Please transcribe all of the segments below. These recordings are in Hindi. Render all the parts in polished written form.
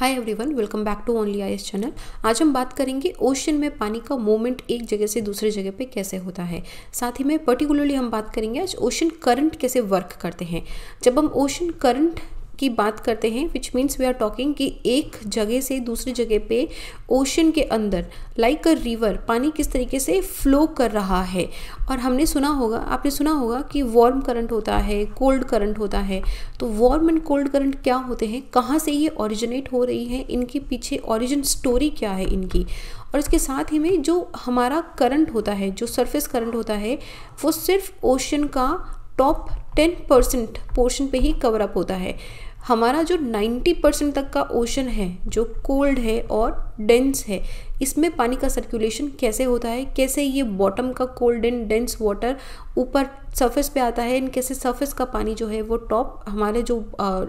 Hi everyone, welcome back to only IAS channel. आज हम बात करेंगे ओशन में पानी का मूवमेंट एक जगह से दूसरी जगह पे कैसे होता है। साथ ही में पर्टिकुलरली हम बात करेंगे आज ओशन करंट कैसे वर्क करते हैं। जब हम ओशन करंट की बात करते हैं which means we are talking कि एक जगह से दूसरी जगह पे ओशन के अंदर लाइक अ रिवर पानी किस तरीके से फ्लो कर रहा है। और आपने सुना होगा कि वार्म करंट होता है, कोल्ड करंट होता है। तो वार्म एंड कोल्ड करंट क्या होते हैं, कहाँ से ये ओरिजिनेट हो रही है, इनके पीछे ओरिजिन स्टोरी क्या है इनकी। और इसके साथ ही में जो हमारा करंट होता है, जो सरफेस करंट होता है, वो सिर्फ ओशन का टॉप 10% पोर्शन पे ही कवर अप होता है। हमारा जो 90% तक का ओशन है, जो कोल्ड है और डेंस है, इसमें पानी का सर्कुलेशन कैसे होता है, कैसे ये बॉटम का कोल्ड एंड डेंस वाटर ऊपर सरफेस पे आता है, एंड कैसे सरफेस का पानी जो है वो टॉप हमारे जो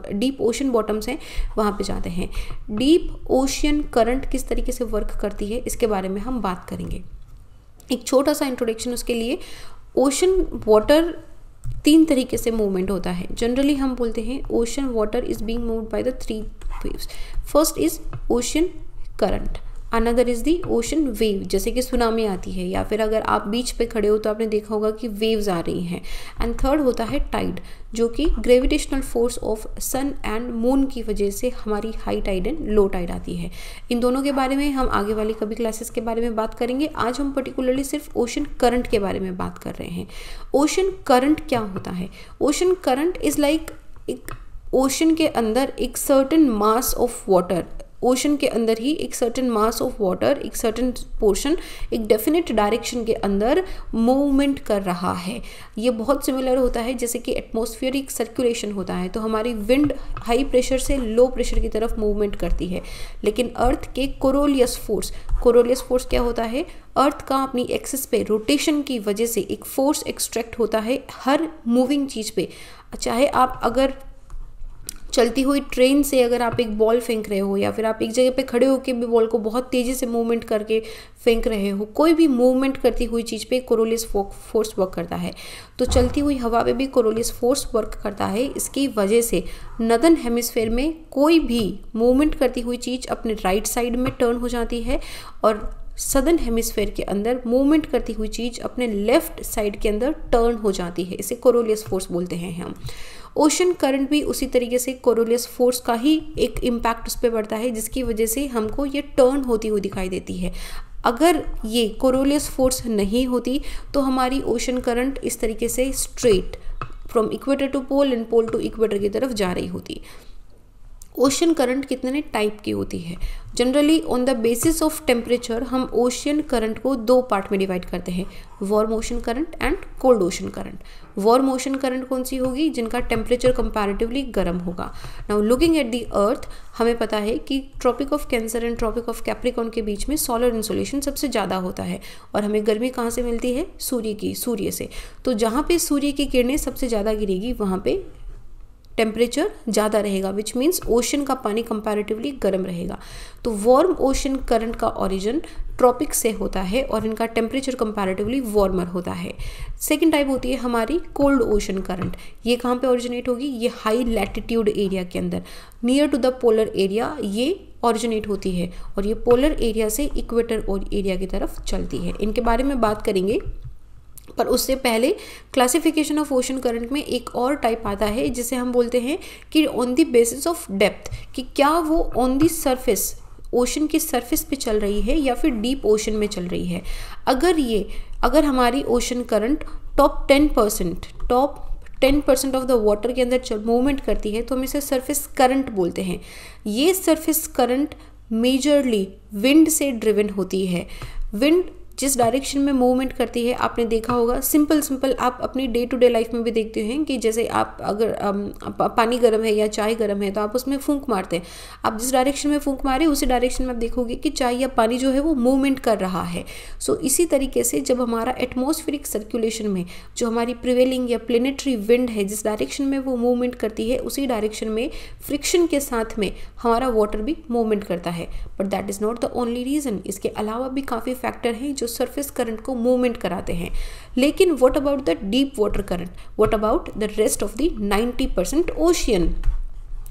डीप ओशन बॉटम्स हैं वहाँ पे जाते हैं। डीप ओशन करंट किस तरीके से वर्क करती है इसके बारे में हम बात करेंगे। एक छोटा सा इंट्रोडक्शन उसके लिए। ओशन वाटर 3 तरीके से मूवमेंट होता है। जनरली हम बोलते हैं ocean water is being moved by the 3 waves. First is ocean current, another is the ocean wave, जैसे कि सुनामी आती है, या फिर अगर आप बीच पे खड़े हो तो आपने देखा होगा कि वेव्स आ रही हैं। एंड थर्ड होता है टाइड, जो कि gravitational force of sun and moon की वजह से हमारी high tide and low tide आती है। इन दोनों के बारे में हम आगे वाली कभी क्लासेस के बारे में बात करेंगे। आज हम पर्टिकुलरली सिर्फ ओशन करंट के बारे में बात कर रहे हैं। ओशन करंट क्या होता है? ओशन करंट इज लाइक एक ओशन के अंदर एक certain mass of water, ocean के अंदर ही एक सर्टेन मास ऑफ वाटर, एक सर्टेन पोर्शन एक डेफिनेट डायरेक्शन के अंदर मूवमेंट कर रहा है। ये बहुत सिमिलर होता है जैसे कि एटमॉस्फेरिक सर्कुलेशन होता है, तो हमारी विंड हाई प्रेशर से लो प्रेशर की तरफ मूवमेंट करती है। लेकिन अर्थ के कोरोलियस फोर्स क्या होता है? अर्थ का अपनी एक्सिस पे रोटेशन की वजह से एक फोर्स एक्सट्रैक्ट होता है हर मूविंग चीज़ पे। चाहे आप अगर चलती हुई ट्रेन से अगर आप एक बॉल फेंक रहे हो, या फिर आप एक जगह पे खड़े होकर भी बॉल को बहुत तेज़ी से मूवमेंट करके फेंक रहे हो, कोई भी मूवमेंट करती हुई चीज़ पे कोरोलियस फोर्स वर्क करता है। तो चलती हुई हवा पे भी कोरोलियस फोर्स वर्क करता है। इसकी वजह से नॉर्दर्न हेमिस्फेयर में कोई भी मूवमेंट करती हुई चीज़ अपने राइट साइड में टर्न हो जाती है, और सदर्न हेमिस्फेयर के अंदर मूवमेंट करती हुई चीज़ अपने लेफ्ट साइड के अंदर टर्न हो जाती है। इसे कोरोलियस फोर्स बोलते हैं हम। ओशन करंट भी उसी तरीके से कोरोलियस फोर्स का ही एक इम्पैक्ट उस पर पड़ता है, जिसकी वजह से हमको ये टर्न होती हुई दिखाई देती है। अगर ये कोरोलियस फोर्स नहीं होती तो हमारी ओशन करंट इस तरीके से straight from equator to pole and pole to equator की तरफ जा रही होती। ओशन करंट कितने टाइप की होती है? Generally on the basis of temperature हम ओशन करंट को 2 पार्ट में डिवाइड करते हैं, warm ocean current and cold ocean current. Warm ocean current कौन सी होगी? जिनका टेम्परेचर कंपैरेटिवली गर्म होगा। Now looking at the earth, हमें पता है कि Tropic of Cancer and Tropic of Capricorn के बीच में सोलर इंसोलेशन सबसे ज़्यादा होता है, और हमें गर्मी कहाँ से मिलती है? सूर्य से। तो जहाँ पे सूर्य की किरणें सबसे ज़्यादा गिरेगी वहाँ पे टेम्परेचर ज़्यादा रहेगा, विच मीन्स ओशन का पानी कंपैरेटिवली गर्म रहेगा। तो वार्म ओशन करंट का ओरिजिन ट्रॉपिक से होता है और इनका टेम्परेचर कंपैरेटिवली वार्मर होता है। सेकेंड टाइप होती है हमारी कोल्ड ओशन करंट। ये कहाँ पे ओरिजिनेट होगी? ये हाई लैटिट्यूड एरिया के अंदर, near to the polar area ये ओरिजिनेट होती है, और ये पोलर एरिया से इक्वेटर एरिया की तरफ चलती है। इनके बारे में बात करेंगे, पर उससे पहले क्लासिफिकेशन ऑफ ओशन करंट में एक और टाइप आता है जिसे हम बोलते हैं कि on the basis of depth, कि क्या वो ऑन द सरफेस, ओशन की सरफेस पे चल रही है या फिर डीप ओशन में चल रही है। अगर हमारी ocean current top 10% of the water के अंदर मूवमेंट करती है तो हम इसे सरफेस करंट बोलते हैं। ये सरफेस करंट मेजरली विंड से ड्रिवन होती है। विंड जिस डायरेक्शन में मूवमेंट करती है, आपने देखा होगा, सिंपल आप अपनी डे टू डे लाइफ में भी देखते हैं कि जैसे आप अगर पानी गर्म है या चाय गर्म है तो आप उसमें फूंक मारते हैं। आप जिस डायरेक्शन में फूंक मारे उसी डायरेक्शन में आप देखोगे कि चाय या पानी जो है वो मूवमेंट कर रहा है। सो इसी तरीके से जब हमारा एटमॉस्फेरिक सर्कुलेशन में जो हमारी प्रिवेलिंग या प्लेनेटरी विंड है, जिस डायरेक्शन में वो मूवमेंट करती है, उसी डायरेक्शन में फ्रिक्शन के साथ में हमारा वाटर भी मूवमेंट करता है। But that is not the only reason. इसके अलावा भी काफ़ी फैक्टर हैं जो सरफेस करंट को मूवमेंट कराते हैं। लेकिन what about the deep water current? What about the rest of the 90% ocean?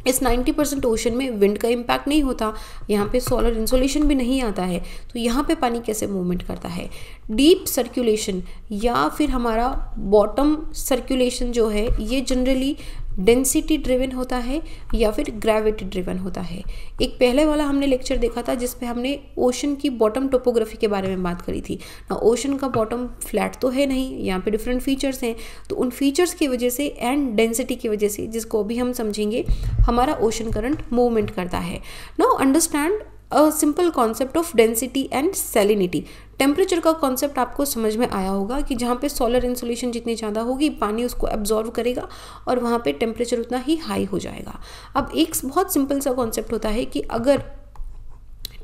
इस 90% ओशन में विंड का इम्पैक्ट नहीं होता, यहाँ पे सोलर इंसोलेशन भी नहीं आता है, तो यहाँ पे पानी कैसे मूवमेंट करता है? डीप सर्कुलेशन या फिर हमारा बॉटम सर्कुलेशन जो है ये जनरली डेंसिटी ड्रिवन होता है या फिर ग्रेविटी ड्रिवन होता है। एक पहले वाला हमने लेक्चर देखा था जिसपे हमने ओशन की बॉटम टोपोग्राफी के बारे में बात करी थी ना। ओशन का बॉटम फ्लैट तो है नहीं, यहाँ पे डिफरेंट फीचर्स हैं, तो उन फीचर्स की वजह से एंड डेंसिटी की वजह से, जिसको अभी हम समझेंगे, हमारा ओशन करंट मूवमेंट करता है। Now understand a simple concept of density and salinity. Temperature का कॉन्सेप्ट आपको समझ में आया होगा कि जहाँ पे सोलर इंसुलेशन जितनी ज़्यादा होगी पानी उसको एब्जॉर्व करेगा और वहाँ पे टेम्परेचर उतना ही हाई हो जाएगा। अब एक बहुत सिंपल सा कॉन्सेप्ट होता है कि अगर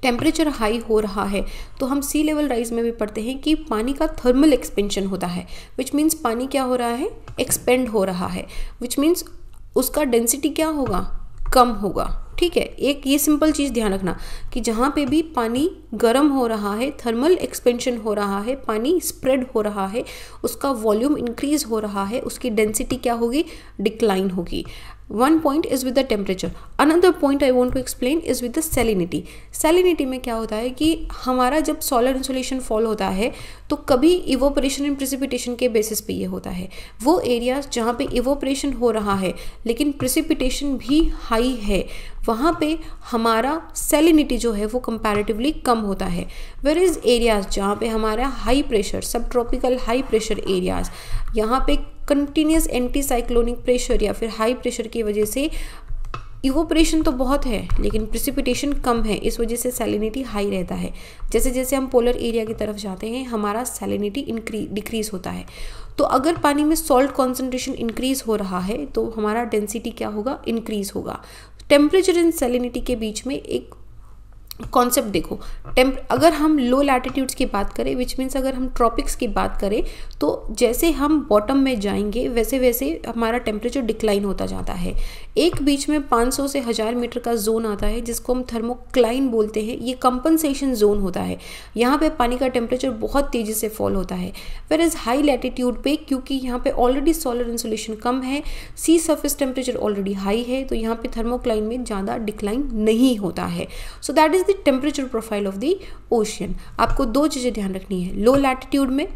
टेम्परेचर हाई हो रहा है तो हम सी लेवल राइज में भी पढ़ते हैं कि पानी का थर्मल एक्सपेंशन होता है, विच मीन्स पानी क्या हो रहा है, एक्सपेंड हो रहा है, विच मीन्स उसका डेंसिटी क्या होगा, कम होगा। ठीक है, एक ये सिंपल चीज़ ध्यान रखना कि जहाँ पे भी पानी गर्म हो रहा है, थर्मल एक्सपेंशन हो रहा है, पानी स्प्रेड हो रहा है, उसका वॉल्यूम इंक्रीज हो रहा है, उसकी डेंसिटी क्या होगी, डिक्लाइन होगी। One point is with the temperature. Another point I want to explain is with the salinity. Salinity में क्या होता है कि हमारा जब सोलर इंसुलेशन फॉल होता है तो कभी इवोपरेशन एंड प्रेसिपिटेशन के बेसिस पे ये होता है। वो एरियाज जहाँ पे इवोपरेशन हो रहा है लेकिन प्रेसिपिटेशन भी हाई है, वहाँ पे हमारा सैलिनिटी जो है वो कंपैरेटिवली कम होता है। वेयर इज एरियाज जहाँ पे हमारा हाई प्रेशर, सब ट्रॉपिकल हाई प्रेशर एरियाज, यहाँ पे कंटिन्यूस एंटी साइक्लोनिक प्रेशर या फिर हाई प्रेशर की वजह से इवोपरेशन तो बहुत है लेकिन प्रेसिपिटेशन कम है, इस वजह से सैलिनिटी हाई रहता है। जैसे जैसे हम पोलर एरिया की तरफ जाते हैं हमारा सैलिनिटी डिक्रीज होता है। तो अगर पानी में सॉल्ट कॉन्सेंट्रेशन इंक्रीज हो रहा है तो हमारा डेंसिटी क्या होगा, इंक्रीज होगा। टेम्परेचर एंड सैलिनिटी के बीच में एक कॉन्सेप्ट देखो, अगर हम लो लैटिट्यूड्स की बात करें, विच मीन्स अगर हम ट्रॉपिक्स की बात करें, तो जैसे हम बॉटम में जाएंगे वैसे वैसे हमारा टेम्परेचर डिक्लाइन होता जाता है। एक बीच में 500 से 1000 मीटर का जोन आता है जिसको हम थर्मोक्लाइन बोलते हैं, ये कंपनसेशन जोन होता है। यहाँ पे पानी का टेम्परेचर बहुत तेज़ी से फॉल होता है। वेयर इज हाई लैटिट्यूड पे, क्योंकि यहाँ पे ऑलरेडी सोलर इंसुलेशन कम है, सी सरफेस टेम्परेचर ऑलरेडी हाई है, तो यहाँ पे थर्मोक्लाइन में ज़्यादा डिक्लाइन नहीं होता है। So that is the temperature profile of the ocean. आपको दो चीज़ें ध्यान रखनी है, लो लैटिट्यूड में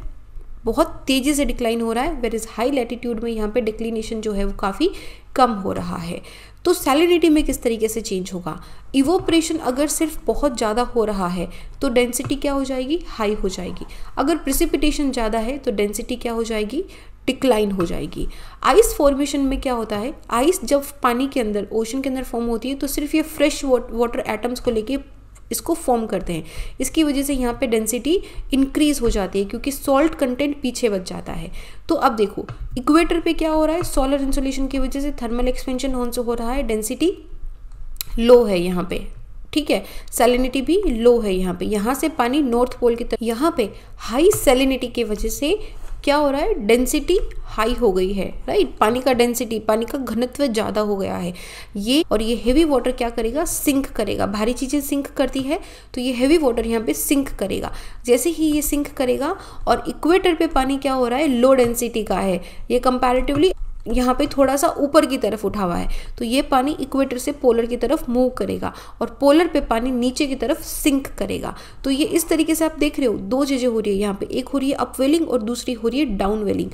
बहुत तेज़ी से डिक्लाइन हो रहा है, वेयर इज हाई लैटिट्यूड में यहाँ पे डिक्लिनेशन जो है वो काफ़ी कम हो रहा है। तो सैलिनिटी में किस तरीके से चेंज होगा, इवोपरेशन अगर सिर्फ बहुत ज़्यादा हो रहा है तो डेंसिटी क्या हो जाएगी, हाई हो जाएगी। अगर प्रेसिपिटेशन ज़्यादा है तो डेंसिटी क्या हो जाएगी, डिक्लाइन हो जाएगी। आइस फॉर्मेशन में क्या होता है, आइस जब पानी के अंदर, ओशन के अंदर फॉर्म होती है तो सिर्फ ये फ्रेश वाटर एटम्स को लेके इसको फॉर्म करते हैं। इसकी वजह से यहाँ पे डेंसिटी इंक्रीज हो जाती है क्योंकि सॉल्ट कंटेंट पीछे बच जाता है। तो अब देखो इक्वेटर पे क्या हो रहा है, सोलर इंसुलेशन की वजह से थर्मल एक्सपेंशन हो रहा है, डेंसिटी लो है यहाँ पे, ठीक है, सैलिनिटी भी लो है यहाँ पे। यहाँ से पानी नॉर्थ पोल की तरफ, यहाँ पे हाई सैलिनिटी की वजह से क्या हो रहा है, डेंसिटी हाई हो गई है, राइट। पानी का डेंसिटी, पानी का घनत्व ज़्यादा हो गया है ये, और ये हेवी वाटर क्या करेगा, सिंक करेगा। भारी चीज़ें सिंक करती है तो ये हेवी वाटर यहाँ पे सिंक करेगा। जैसे ही ये सिंक करेगा, और इक्वेटर पे पानी क्या हो रहा है, लो डेंसिटी का है, ये कंपैरेटिवली यहाँ पे थोड़ा सा ऊपर की तरफ उठा हुआ है, तो ये पानी इक्वेटर से पोलर की तरफ मूव करेगा और पोलर पे पानी नीचे की तरफ सिंक करेगा। तो ये इस तरीके से आप देख रहे हो, दो चीज़ें हो रही है यहाँ पे, एक हो रही है अपवेलिंग और दूसरी हो रही है डाउन वेलिंग।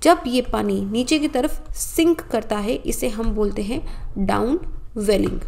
जब ये पानी नीचे की तरफ सिंक करता है इसे हम बोलते हैं डाउन वेलिंग,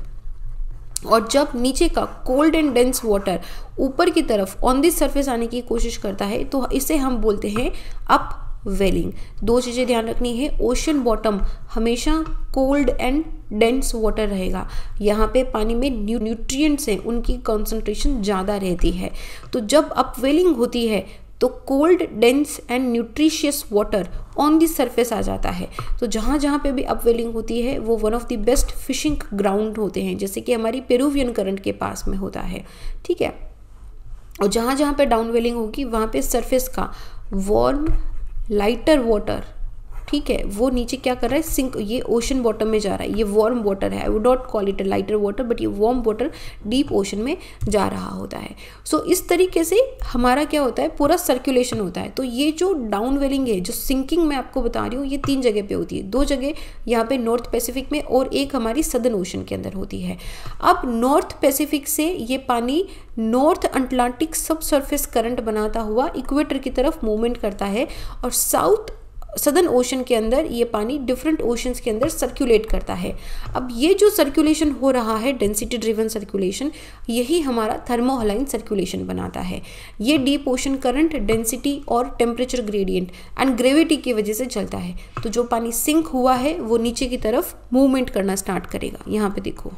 और जब नीचे का कोल्ड एंड डेंस वाटर ऊपर की तरफ ऑन दिस सरफेस आने की कोशिश करता है तो इसे हम बोलते हैं अप वेलिंग। दो चीज़ें ध्यान रखनी है, ओशन बॉटम हमेशा कोल्ड एंड डेंस वाटर रहेगा, यहाँ पे पानी में न्यूट्रिएंट्स हैं उनकी कॉन्सेंट्रेशन ज़्यादा रहती है। तो जब अपवेलिंग होती है तो cold dense and nutritious water on the surface आ जाता है। तो जहाँ जहाँ पे भी अपवेलिंग होती है वो one of the best fishing ground होते हैं, जैसे कि हमारी पेरुवियन करंट के पास में होता है, ठीक है। और जहाँ जहाँ पे डाउनवेलिंग होगी वहाँ पे सरफेस का वार्म लाइटर वाटर, ठीक है, वो नीचे क्या कर रहा है, सिंक, ये ओशन बॉटम में जा रहा है, ये वार्म वाटर है, I would not call it a lighter water, but ये वार्म वाटर डीप ओशन में जा रहा होता है। सो इस तरीके से हमारा क्या होता है, पूरा सर्कुलेशन होता है। तो ये जो डाउन वेलिंग है, जो सिंकिंग मैं आपको बता रही हूँ, ये 3 जगह पे होती है, 2 जगह यहाँ पे नॉर्थ पैसिफिक में और एक हमारी सदर्न ओशन के अंदर होती है। अब नॉर्थ पैसिफिक से ये पानी नॉर्थ अटलांटिक सब सरफेस करंट बनाता हुआ इक्वेटर की तरफ मूवमेंट करता है, और सदर्न ओशन के अंदर ये पानी डिफरेंट ओशंस के अंदर सर्कुलेट करता है। अब ये जो सर्कुलेशन हो रहा है, डेंसिटी ड्रिवन सर्कुलेशन, यही हमारा थर्मोहलाइन सर्कुलेशन बनाता है। ये डीप ओशन करंट डेंसिटी और टेम्परेचर ग्रेडियंट एंड ग्रेविटी की वजह से चलता है। तो जो पानी सिंक हुआ है वो नीचे की तरफ मूवमेंट करना स्टार्ट करेगा। यहाँ पे देखो,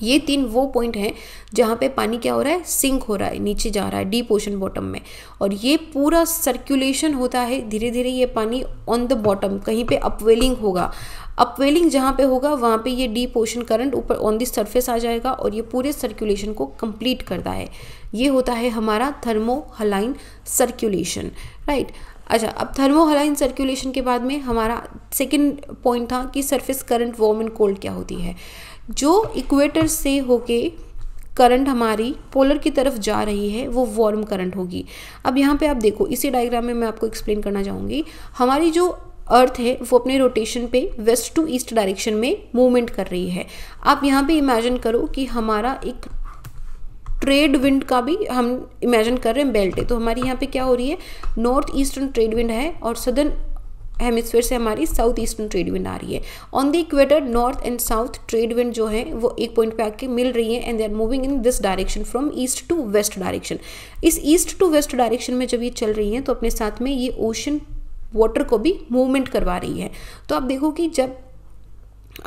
ये 3 वो पॉइंट हैं जहाँ पे पानी क्या हो रहा है, सिंक हो रहा है, नीचे जा रहा है डीप ओशन बॉटम में, और ये पूरा सर्कुलेशन होता है। धीरे धीरे ये पानी ऑन द बॉटम कहीं पे अपवेलिंग होगा, अपवेलिंग जहाँ पे होगा वहाँ पे ये डीप ओशन करंट ऊपर ऑन द सरफेस आ जाएगा और ये पूरे सर्कुलेशन को कंप्लीट करता है। ये होता है हमारा थर्मोहलाइन सर्कुलेशन, राइट। अच्छा, अब थर्मोहलाइन सर्कुलेशन के बाद में हमारा सेकेंड पॉइंट था कि surface current warm and cold क्या होती है। जो इक्वेटर से होके करंट हमारी पोलर की तरफ जा रही है वो वार्म करंट होगी। अब यहाँ पे आप देखो, इसी डायग्राम में मैं आपको एक्सप्लेन करना चाहूँगी। हमारी जो अर्थ है वो अपने रोटेशन पे वेस्ट टू ईस्ट डायरेक्शन में मूवमेंट कर रही है। आप यहाँ पे इमेजिन करो कि हमारा एक ट्रेड विंड का भी हम इमेजिन कर रहे हैं बेल्ट है। तो हमारी यहाँ पे क्या हो रही है, नॉर्थ ईस्टर्न ट्रेड विंड है और सदर्न हेमिस्फीयर से हमारी साउथ ईस्टर्न ट्रेड विंड आ रही है। On the equator north and south trade wind जो है वो एक पॉइंट पे आके मिल रही है and they are moving in this direction from east to west direction. इस ईस्ट टू वेस्ट डायरेक्शन में जब ये चल रही हैं तो अपने साथ में ये ओशन वाटर को भी मूवमेंट करवा रही है। तो आप देखो कि जब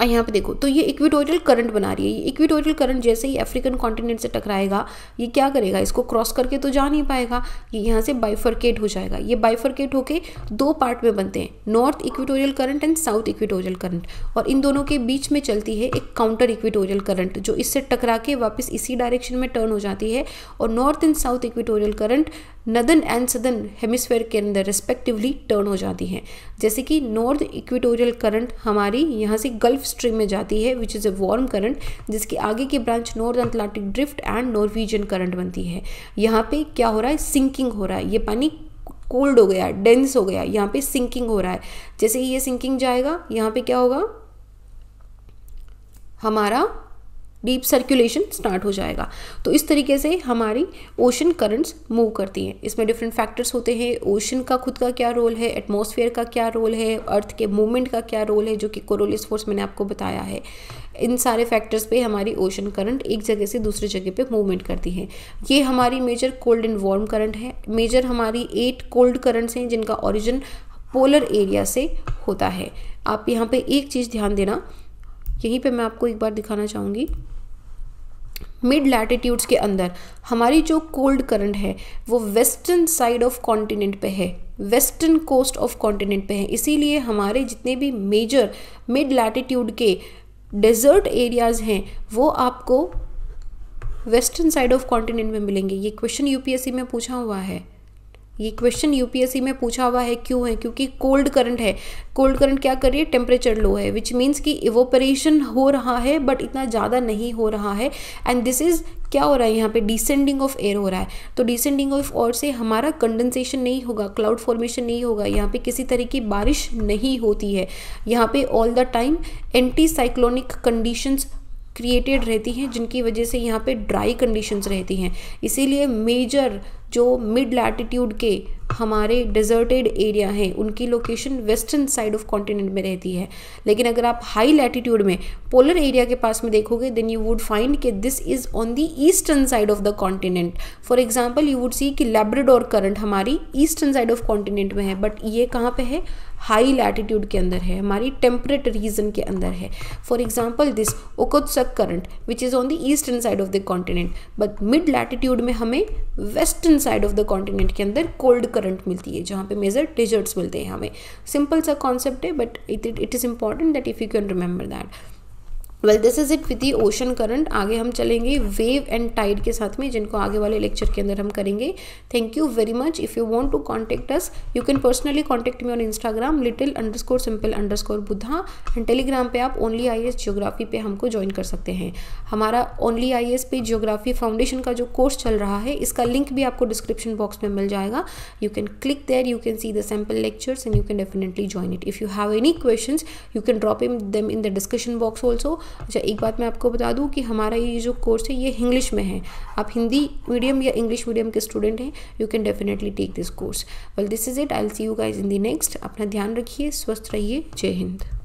यहाँ पे देखो तो ये इक्वेटोरियल करंट बना रही है। ये इक्वेटोरियल करंट जैसे ही अफ्रीकन कॉन्टिनेंट से टकराएगा ये क्या करेगा, इसको क्रॉस करके तो जा नहीं पाएगा, ये यहाँ से बाइफरकेट हो जाएगा। ये बाइफरकेट होके 2 पार्ट में बनते हैं, north equatorial current and south equatorial current, और इन दोनों के बीच में चलती है एक काउंटर इक्वेटोरियल करंट जो इससे टकरा के वापस इसी डायरेक्शन में टर्न हो जाती है। और north and south equatorial current northern and southern hemisphere के अंदर रिस्पेक्टिवली टर्न हो जाती हैं। जैसे कि नॉर्थ इक्वेटोरियल करंट हमारी यहाँ से गल्फ स्ट्रीम में जाती है which is a warm current, जिसकी आगे की branch north Atlantic drift and Norwegian current बनती है। यहाँ पे क्या हो रहा है, सिंकिंग हो रहा है, ये पानी कोल्ड हो गया, डेंस हो गया, यहाँ पे सिंकिंग हो रहा है। जैसे ही ये सिंकिंग जाएगा यहाँ पे क्या होगा, हमारा डीप सर्कुलेशन स्टार्ट हो जाएगा। तो इस तरीके से हमारी ओशन करंट्स मूव करती हैं। इसमें डिफरेंट फैक्टर्स होते हैं, ओशन का खुद का क्या रोल है, एटमॉस्फेयर का क्या रोल है, अर्थ के मूवमेंट का क्या रोल है, जो कि कोरोलिस फोर्स मैंने आपको बताया है। इन सारे फैक्टर्स पे हमारी ओशन करंट एक जगह से दूसरी जगह पे मूवमेंट करती है। ये हमारी major cold and warm current है। मेजर हमारी 8 कोल्ड करंट्स हैं जिनका ओरिजिन पोलर एरिया से होता है। आप यहाँ पे एक चीज़ ध्यान देना, यहीं पे मैं आपको एक बार दिखाना चाहूँगी। मिड लैटिट्यूड्स के अंदर हमारी जो कोल्ड करंट है वो वेस्टर्न साइड ऑफ कॉन्टिनेंट पे है, वेस्टर्न कोस्ट ऑफ कॉन्टिनेंट पे है। इसीलिए हमारे जितने भी मेजर मिड लैटिट्यूड के डेजर्ट एरियाज़ हैं वो आपको वेस्टर्न साइड ऑफ कॉन्टिनेंट में मिलेंगे। ये क्वेश्चन यूपीएससी में पूछा हुआ है, ये क्वेश्चन यूपीएससी में पूछा हुआ है। क्यों है, क्योंकि कोल्ड करंट है। कोल्ड करंट क्या कर रही है, टेम्परेचर लो है, विच मीन्स कि इवोपरेशन हो रहा है बट इतना ज़्यादा नहीं हो रहा है। एंड दिस इज़ क्या हो रहा है, यहाँ पे डिसेंडिंग ऑफ एयर हो रहा है। तो डिसेंडिंग ऑफ एयर से हमारा कंडेंसेशन नहीं होगा, क्लाउड फॉर्मेशन नहीं होगा, यहाँ पे किसी तरह की बारिश नहीं होती है। यहाँ पे all the time anti cyclonic conditions created रहती हैं जिनकी वजह से यहाँ पे ड्राई कंडीशंस रहती हैं। इसीलिए मेजर जो मिड लैटिट्यूड के हमारे डेजर्टेड एरिया हैं उनकी location western side of continent में रहती है। लेकिन अगर आप हाई लैटिट्यूड में पोलर एरिया के पास में देखोगे देन यू वुड फाइंड कि this is on the eastern side of the continent. For example you would see कि लैब्राडोर करंट हमारी ईस्टर्न साइड ऑफ कॉन्टिनेंट में है, बट ये कहाँ पे है, हाई लैटिट्यूड के अंदर है, हमारी टेम्परेट रीजन के अंदर है। For example this Okhotsk current which is on the eastern side of the continent, but mid latitude में हमें western side of the continent के अंदर कोल्ड करंट मिलती है जहाँ पे मेजर डेजर्ट्स मिलते हैं हमें। सिंपल सा कॉन्सेप्ट है but it is important that if you can remember that. Well this is it with the ocean current. आगे हम चलेंगे वेव एंड टाइड के साथ में, जिनको आगे वाले लेक्चर के अंदर हम करेंगे। Thank you very much. If you want to contact us you can personally contact me on Instagram little_simple_बुद्धा, एंड टेलीग्राम पे आप ओनली IAS जियोग्राफी पे हमको ज्वाइन कर सकते हैं। हमारा ओनली IAS पे जियोग्राफी फाउंडेशन का जो कोर्स चल रहा है, इसका लिंक भी आपको डिस्क्रिप्शन बॉक्स में मिल जाएगा। You can click there, you can see the sample lectures and you can definitely join it. If you have any questions you can drop them in the discussion box also. अच्छा, एक बात मैं आपको बता दूं कि हमारा ये जो कोर्स है ये इंग्लिश में है। आप हिंदी मीडियम या इंग्लिश मीडियम के स्टूडेंट हैं, you can definitely take this course. Well this is it, I will see you guys in the next. अपना ध्यान रखिए, स्वस्थ रहिए, जय हिंद।